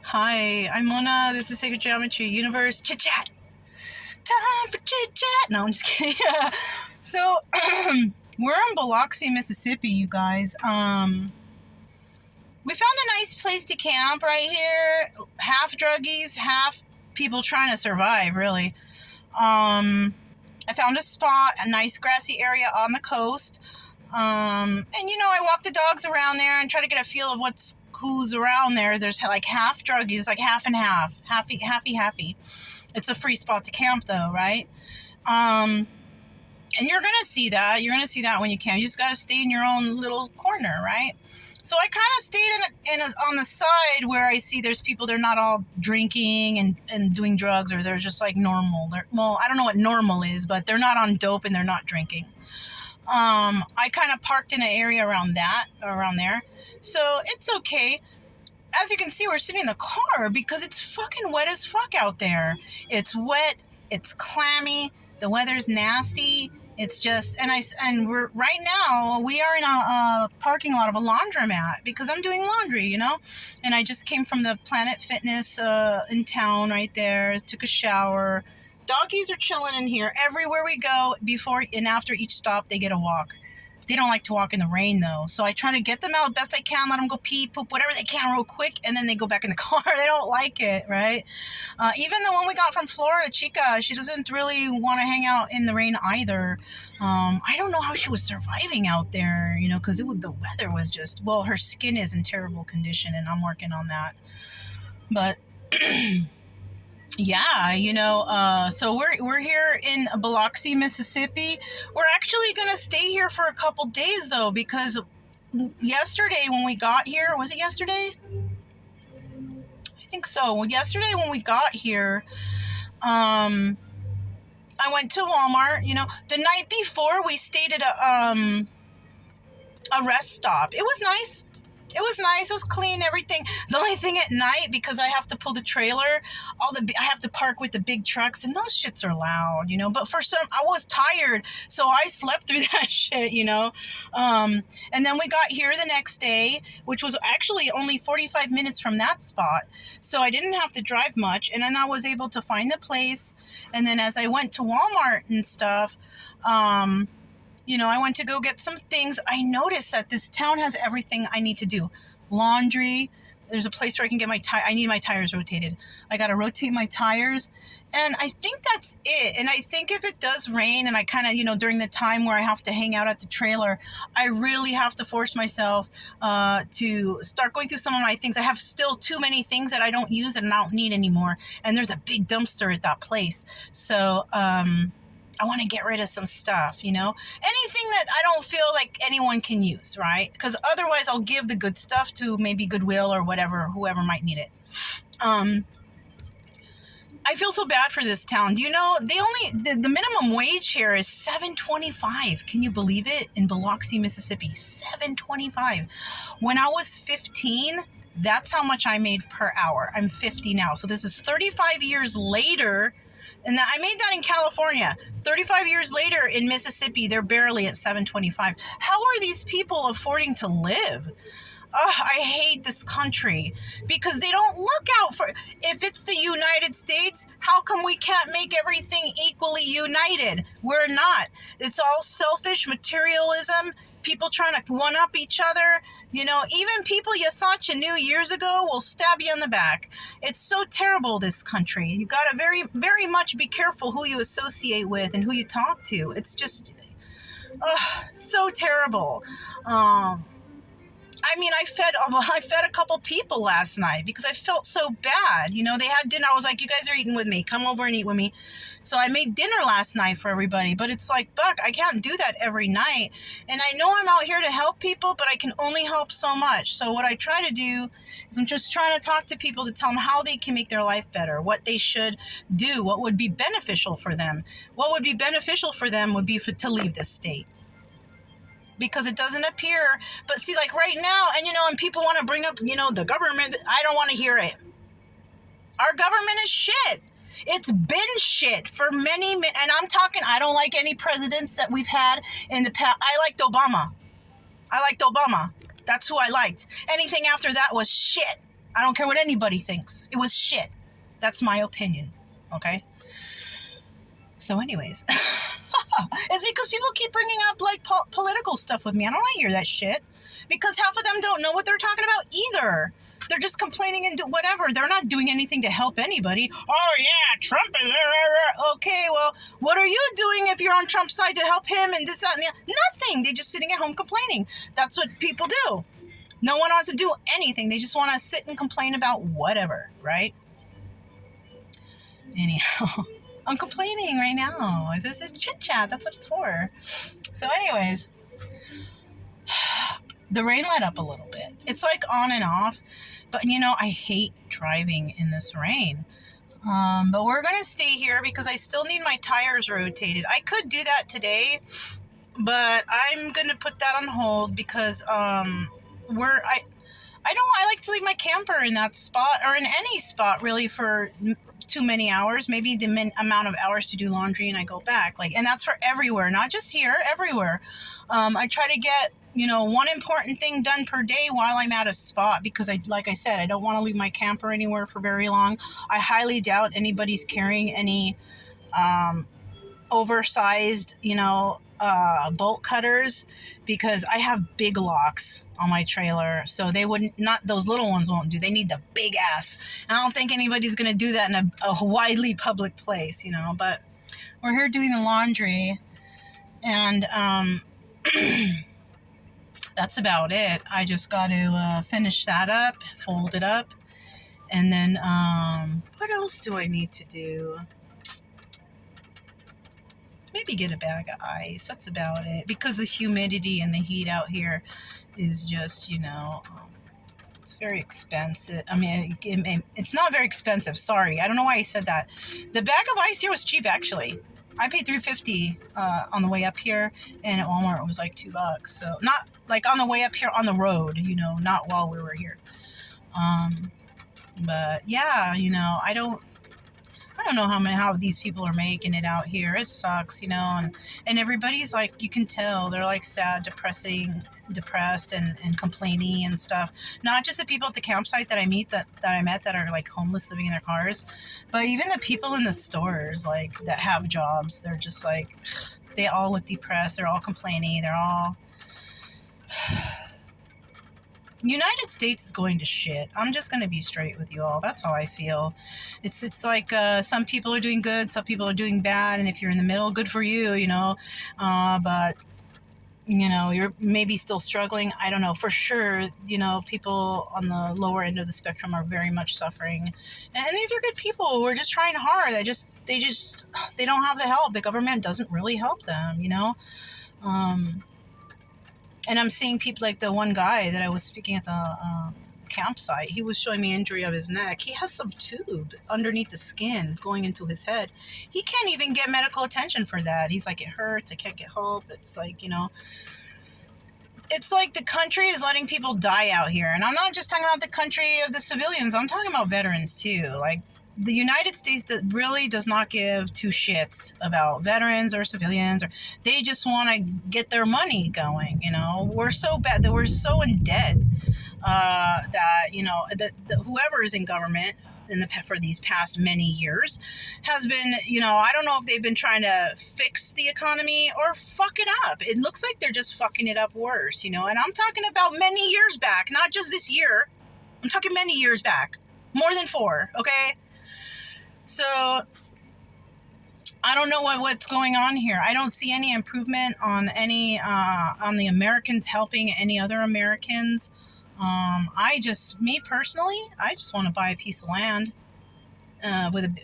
Hi, I'm Mona. This is Sacred Geometry Universe. Chit chat. Time for chit chat. No, I'm just kidding. So, we're in Biloxi, Mississippi, you guys. We found a nice place to camp right here. Half druggies, half people trying to survive, really. I found a spot, a nice grassy area on the coast. I walk the dogs around there and try to get a feel of who's around there. There's like half druggies, like half and half, halfy. It's a free spot to camp, though, right? And you're gonna see that. You're gonna see that when you camp. You just gotta stay in your own little corner, right? So I kind of stayed on the side where I see there's people. They're not all drinking and doing drugs, or they're just like normal. Well, I don't know what normal is, but they're not on dope and they're not drinking. I kind of parked in an area around there. So it's okay. As you can see, we're sitting in the car because it's fucking wet as fuck out there. It's wet. It's clammy. The weather's nasty. It's just, and we're right now, we are in a parking lot of a laundromat because I'm doing laundry, and I just came from the Planet Fitness in town right there, took a shower. Doggies are chilling in here. Everywhere we go, before and after each stop, they get a walk. They don't like to walk in the rain, though. So I try to get them out best I can, let them go pee, poop, whatever they can real quick, and then they go back in the car. They don't like it, right? Even the one we got from Florida, Chica, she doesn't really want to hang out in the rain either. I don't know how she was surviving out there, because the weather was just, well, her skin is in terrible condition, and I'm working on that. But... Yeah, so we're here in Biloxi, Mississippi. We're actually going to stay here for a couple days, though, because yesterday when we got here, was it yesterday? I think so. Yesterday when we got here, I went to Walmart. The night before we stayed at a rest stop. It was nice. It was clean, everything. The only thing at night, because I have to pull the trailer, I have to park with the big trucks, and those shits are loud, But I was tired, so I slept through that shit, And then we got here the next day, which was actually only 45 minutes from that spot, so I didn't have to drive much, and then I was able to find the place, and then as I went to Walmart and stuff, I went to go get some things. I noticed that this town has everything I need to do. Laundry. There's a place where I can get I need my tires rotated. I got to rotate my tires. And I think that's it. And I think if it does rain and I kind of, during the time where I have to hang out at the trailer, I really have to force myself to start going through some of my things. I have still too many things that I don't use and I don't need anymore. And there's a big dumpster at that place. So, I want to get rid of some stuff, anything that I don't feel like anyone can use, right? Because otherwise I'll give the good stuff to maybe Goodwill or whoever might need it. I feel so bad for this town. Do you know, the minimum wage here is $7.25. Can you believe it? In Biloxi, Mississippi, $7.25. When I was 15, that's how much I made per hour. I'm 50 now. So this is 35 years later. And I made that in California. 35 years later in Mississippi, they're barely at $7.25. How are these people affording to live? I hate this country because they don't look out for... If it's the United States, how come we can't make everything equally united? We're not. It's all selfish materialism, people trying to one-up each other. Even people you thought you knew years ago will stab you in the back. It's so terrible, this country. You got to very, very much be careful who you associate with and who you talk to. It's just so terrible. I fed a couple people last night because I felt so bad. They had dinner. I was like, you guys are eating with me. Come over and eat with me. So I made dinner last night for everybody. But it's like, Buck, I can't do that every night. And I know I'm out here to help people, but I can only help so much. So what I try to do is I'm just trying to talk to people to tell them how they can make their life better, what they should do, what would be beneficial for them. What would be beneficial for them would be to leave this state. Because it doesn't appear, but see, like right now, and people want to bring up, the government, I don't want to hear it. Our government is shit. It's been shit for many, and I'm talking, I don't like any presidents that we've had in the past. I liked Obama. That's who I liked. Anything after that was shit. I don't care what anybody thinks. It was shit. That's my opinion. Okay? So anyways, it's because people keep bringing up like political stuff with me. I don't want to hear that shit because half of them don't know what they're talking about either. They're just complaining and do whatever. They're not doing anything to help anybody. Oh yeah, Trump is okay. Well, what are you doing if you're on Trump's side to help him and this, that, and the nothing? They're just sitting at home complaining. That's what people do. No one wants to do anything. They just want to sit and complain about whatever, right? Anyhow, I'm complaining right now. This is chit chat. That's what it's for. So anyways, the rain let up a little bit. It's like on and off. But, I hate driving in this rain. But we're going to stay here because I still need my tires rotated. I could do that today, but I'm going to put that on hold because I like to leave my camper in that spot or in any spot really for too many hours, maybe the amount of hours to do laundry and I go back. And that's for everywhere, not just here, everywhere. I try to get one important thing done per day while I'm at a spot because like I said, I don't want to leave my camper anywhere for very long. I highly doubt anybody's carrying any oversized, bolt cutters because I have big locks on my trailer. So they wouldn't, not those little ones won't do. They need the big ass. And I don't think anybody's going to do that in a widely public place, but we're here doing the laundry and, that's about it. I just got to finish that up, fold it up, and then what else do I need to do? Maybe get a bag of ice. That's about it. Because the humidity and the heat out here is just, it's very expensive. I mean, it's not very expensive. Sorry. I don't know why I said that. The bag of ice here was cheap, actually. I paid $3.50 on the way up here, and at Walmart it was like $2. So not like on the way up here on the road, not while we were here. But yeah, I don't know how these people are making it out here. It sucks, and everybody's like, you can tell they're like sad, depressed and complaining and stuff. Not just the people at the campsite that I met that are like homeless living in their cars, but even the people in the stores like that have jobs. They're just like, they all look depressed. They're all complaining. They're all United States is going to shit. I'm just going to be straight with you all. That's how I feel. It's like some people are doing good, some people are doing bad, and if you're in the middle, good for you, but you're maybe still struggling. I don't know. For sure, people on the lower end of the spectrum are very much suffering. And these are good people who are just trying hard. They don't have the help. The government doesn't really help them, and I'm seeing people like the one guy that I was speaking at the campsite. He was showing me injury of his neck. He has some tube underneath the skin going into his head. He can't even get medical attention for that. He's like, it hurts. I can't get help. It's like, it's like the country is letting people die out here. And I'm not just talking about the country of the civilians. I'm talking about veterans too. Like, the United States really does not give two shits about veterans or civilians. They just want to get their money going. We're so bad that we're so in debt that whoever is in government for these past many years has been, I don't know if they've been trying to fix the economy or fuck it up. It looks like they're just fucking it up worse, and I'm talking about many years back, not just this year. I'm talking many years back, more than 4, okay? So I don't know what's going on here. I don't see any improvement on on the Americans helping any other Americans. Me personally, I just want to buy a piece of land,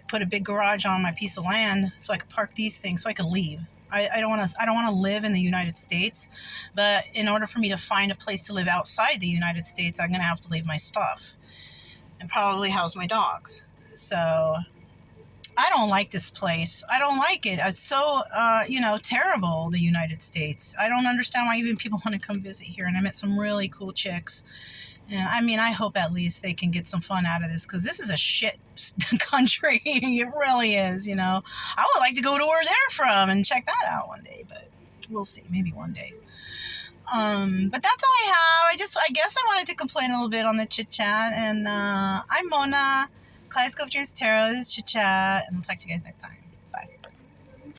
put a big garage on my piece of land so I could park these things so I could leave. I don't want to live in the United States, but in order for me to find a place to live outside the United States, I'm going to have to leave my stuff and probably house my dogs. So I don't like this place. I don't like it. It's so, terrible, the United States. I don't understand why even people want to come visit here. And I met some really cool chicks. And I mean, I hope at least they can get some fun out of this because this is a shit country. It really is, I would like to go to where they're from and check that out one day, but we'll see. Maybe one day. But that's all I have. I guess I wanted to complain a little bit on the chit chat. And I'm Mona, Kaleidoscope Dreams Tarot. This is Chit Chat, and I'll talk to you guys next time. Bye.